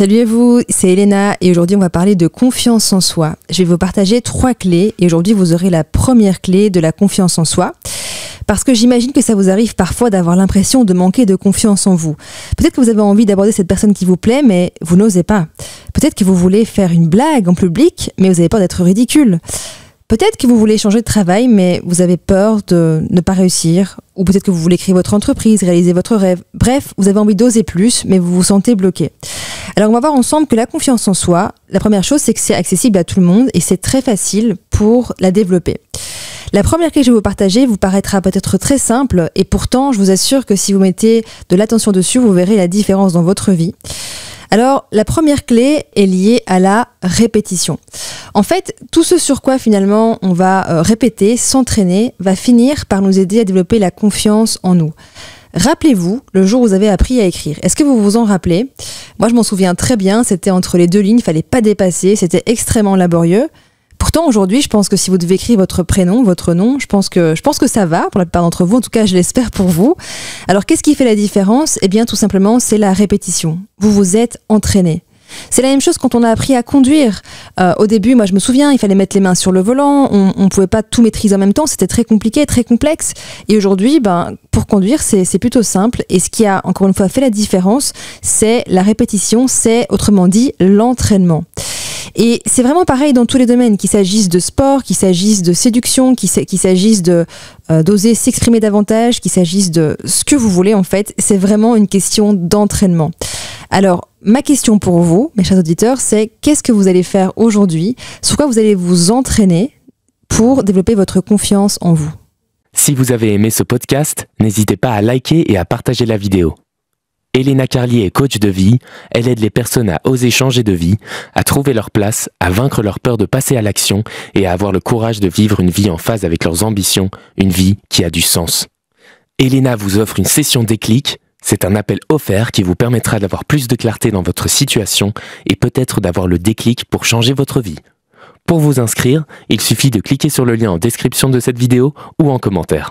Salut à vous, c'est Elena et aujourd'hui on va parler de confiance en soi. Je vais vous partager 3 clés et aujourd'hui vous aurez la première clé de la confiance en soi. Parce que j'imagine que ça vous arrive parfois d'avoir l'impression de manquer de confiance en vous. Peut-être que vous avez envie d'aborder cette personne qui vous plaît mais vous n'osez pas. Peut-être que vous voulez faire une blague en public mais vous avez peur d'être ridicule. Peut-être que vous voulez changer de travail, mais vous avez peur de ne pas réussir. Ou peut-être que vous voulez créer votre entreprise, réaliser votre rêve. Bref, vous avez envie d'oser plus, mais vous vous sentez bloqué. Alors on va voir ensemble que la confiance en soi, la première chose, c'est que c'est accessible à tout le monde et c'est très facile pour la développer. La première clé que je vais vous partager vous paraîtra peut-être très simple et pourtant, je vous assure que si vous mettez de l'attention dessus, vous verrez la différence dans votre vie. Alors, la première clé est liée à la répétition. En fait, tout ce sur quoi finalement on va répéter, s'entraîner, va finir par nous aider à développer la confiance en nous. Rappelez-vous le jour où vous avez appris à écrire. Est-ce que vous vous en rappelez ? Moi, je m'en souviens très bien, c'était entre les 2 lignes, il ne fallait pas dépasser, c'était extrêmement laborieux. Pourtant, aujourd'hui, je pense que si vous devez écrire votre prénom, votre nom, je pense que ça va pour la plupart d'entre vous. En tout cas, je l'espère pour vous. Alors, qu'est-ce qui fait la différence ? Eh bien, tout simplement, c'est la répétition. Vous vous êtes entraîné. C'est la même chose quand on a appris à conduire. Au début, moi, je me souviens, il fallait mettre les mains sur le volant. On ne pouvait pas tout maîtriser en même temps. C'était très compliqué, très complexe. Et aujourd'hui, pour conduire, c'est plutôt simple. Et ce qui a, encore une fois, fait la différence, c'est la répétition. C'est, autrement dit, l'entraînement. Et c'est vraiment pareil dans tous les domaines, qu'il s'agisse de sport, qu'il s'agisse de séduction, qu'il s'agisse d'oser s'exprimer davantage, qu'il s'agisse de ce que vous voulez en fait. C'est vraiment une question d'entraînement. Alors, ma question pour vous, mes chers auditeurs, c'est qu'est-ce que vous allez faire aujourd'hui ? Sur quoi vous allez vous entraîner pour développer votre confiance en vous ? Si vous avez aimé ce podcast, n'hésitez pas à liker et à partager la vidéo. Elena Carlier est coach de vie, elle aide les personnes à oser changer de vie, à trouver leur place, à vaincre leur peur de passer à l'action et à avoir le courage de vivre une vie en phase avec leurs ambitions, une vie qui a du sens. Elena vous offre une session déclic, c'est un appel offert qui vous permettra d'avoir plus de clarté dans votre situation et peut-être d'avoir le déclic pour changer votre vie. Pour vous inscrire, il suffit de cliquer sur le lien en description de cette vidéo ou en commentaire.